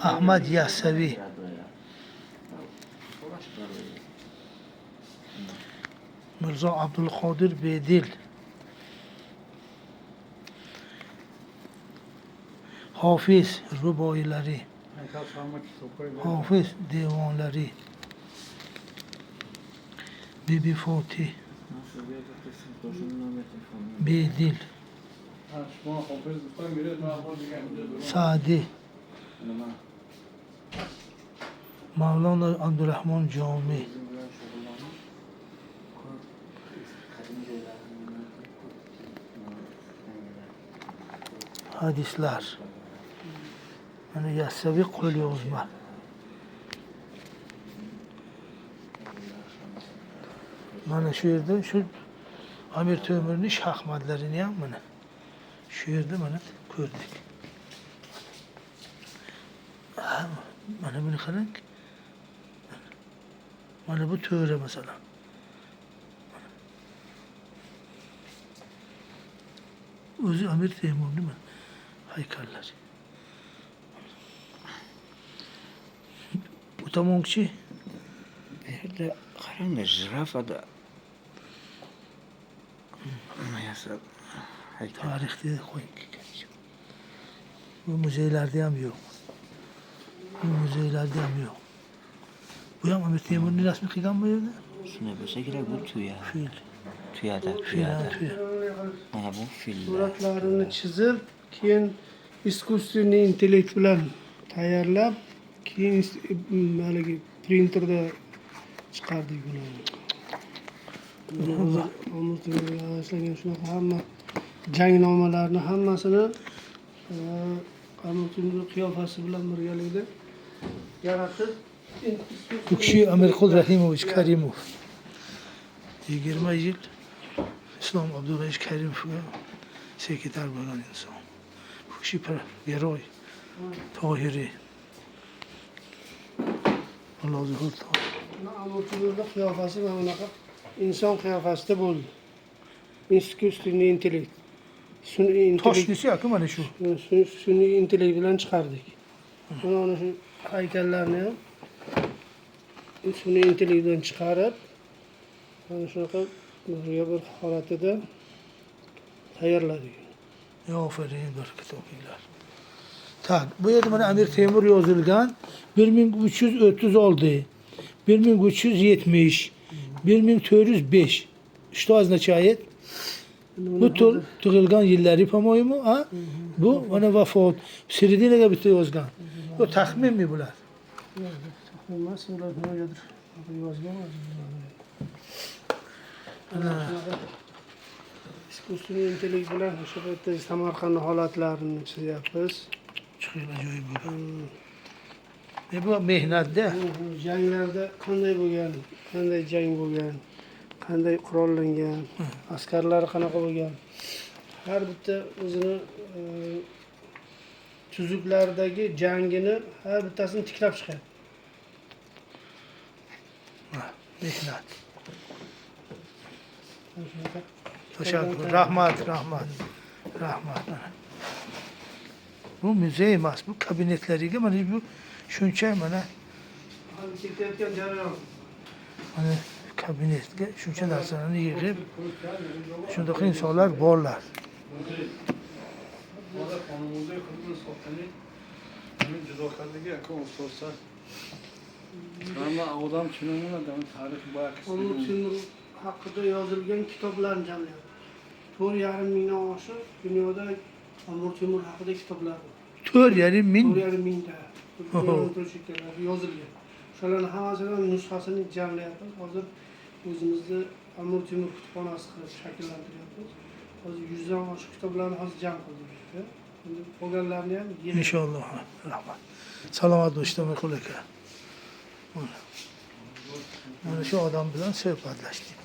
Ahmad Yasavi. Mirzo Abdulqodir Bedil. Hofiz ruboilari. Hofiz devonlari. Bibi Fatih Bedil. Saadi. Mavlana Abdurrahmon Jomi. Hadislar. Mana Yassaviy qo'l yozma. Mana shu yerda shu Amir Temurning shaxmatlarini ham mana shu yerda mana ko'rdik. Mana buni qarang. Mana bu to'ra masalan. O'zi Amir Temurning haykallari. Bu tomonchi bu yerda qaranglar, jirafada yasab haykal. Tarixda qo'yib kelgan. Bu muzeylarda ham yo'q. Bu muzeylarda ham yo'q. Bu ham Amir Temurning rasmi qilgan bu yerda. Shunday bo'lsa kerak, bu tuya. Fil. Tuyada. Tuya. Mana bu fil. Suratlarini chizib, keyin искусственный intellekt bilan tayyorlab, keyin maligi printerda chiqardik bularni. Hozir shunaqa hamma jangnomalarni hammasini Amir Temur qiyofasi bilan birgalikda yaratib, Bu kishi Amirqul Rahimovich Karimov. 20 yil Islom Abdulaziz Karimovga sekretar bo'lgan inson. Bu kishi giroy Tohiriy. Alloh zuhur Tohir. Amir Temurning qiyofasi mana bunaqa inson qiyofasida bo'ldi. Искусственный intellekt. Sun'iy intellekt. Toshnisi-ku mana shu. Sun'iy intellekt bilan chiqardik. Mana shu haykallarni ham sun'iy intellekt bilan chiqarib, mana shunaqa bir holatida tayyorladik. Aferin baraka o'qinglar. Tak, bu yerda mana Amir Temur yozilgan 1336, 1370, 1405. Что означает? Bu tug'ilgan yillari, по-моему, a? Bu mana vafot. Seredinega bitta yozgan. Bu taxminmi bular? Emas, ular nimagadir yozgan. Искусственный intellekt bilan o'sha paytda Samarqand holatlarini chizyapmiz. Chiqib ajoyib bo'lgan. Bu mehnatda Janglarda qanday bo'lgan, qanday jang bo'lgan, qanday qurollangan, askarlari qanaqa bo'lgan. Har bitta o'zini tuzuklardagi jangini har bittasini tiklab chiqadi. mehnat. Teşekkür. Rahmat. Bu müze emas, bu kabinetleriga mana bu shuncha mana Ketayotgan jarayon. mana kabinetga shuncha narsalarni yig'ib shundoq insonlar borlar. Ama odam tushunmaydi, odam tarix Amir Temur haqida yozilgan kitoblarni jamlayapti. 4,5 mingdan oshiq dunyoda Amir Temur haqida kitoblar bor. 4,5 ming 4,5 mingta yozilgan. Shularning hammasining nusxasini jamlayapmiz. Hozir o'zimizda Amir Temur kutubxonasi qilib shakllantiryapmiz. Hozir 100 dan oshiq kitoblarni hozir jam qildik. Endi qolganlarni ham inshaalloh. Rahmat. Salomat bo'ling, Mirqul aka. Mana shu odam bilan suhbatlashdik.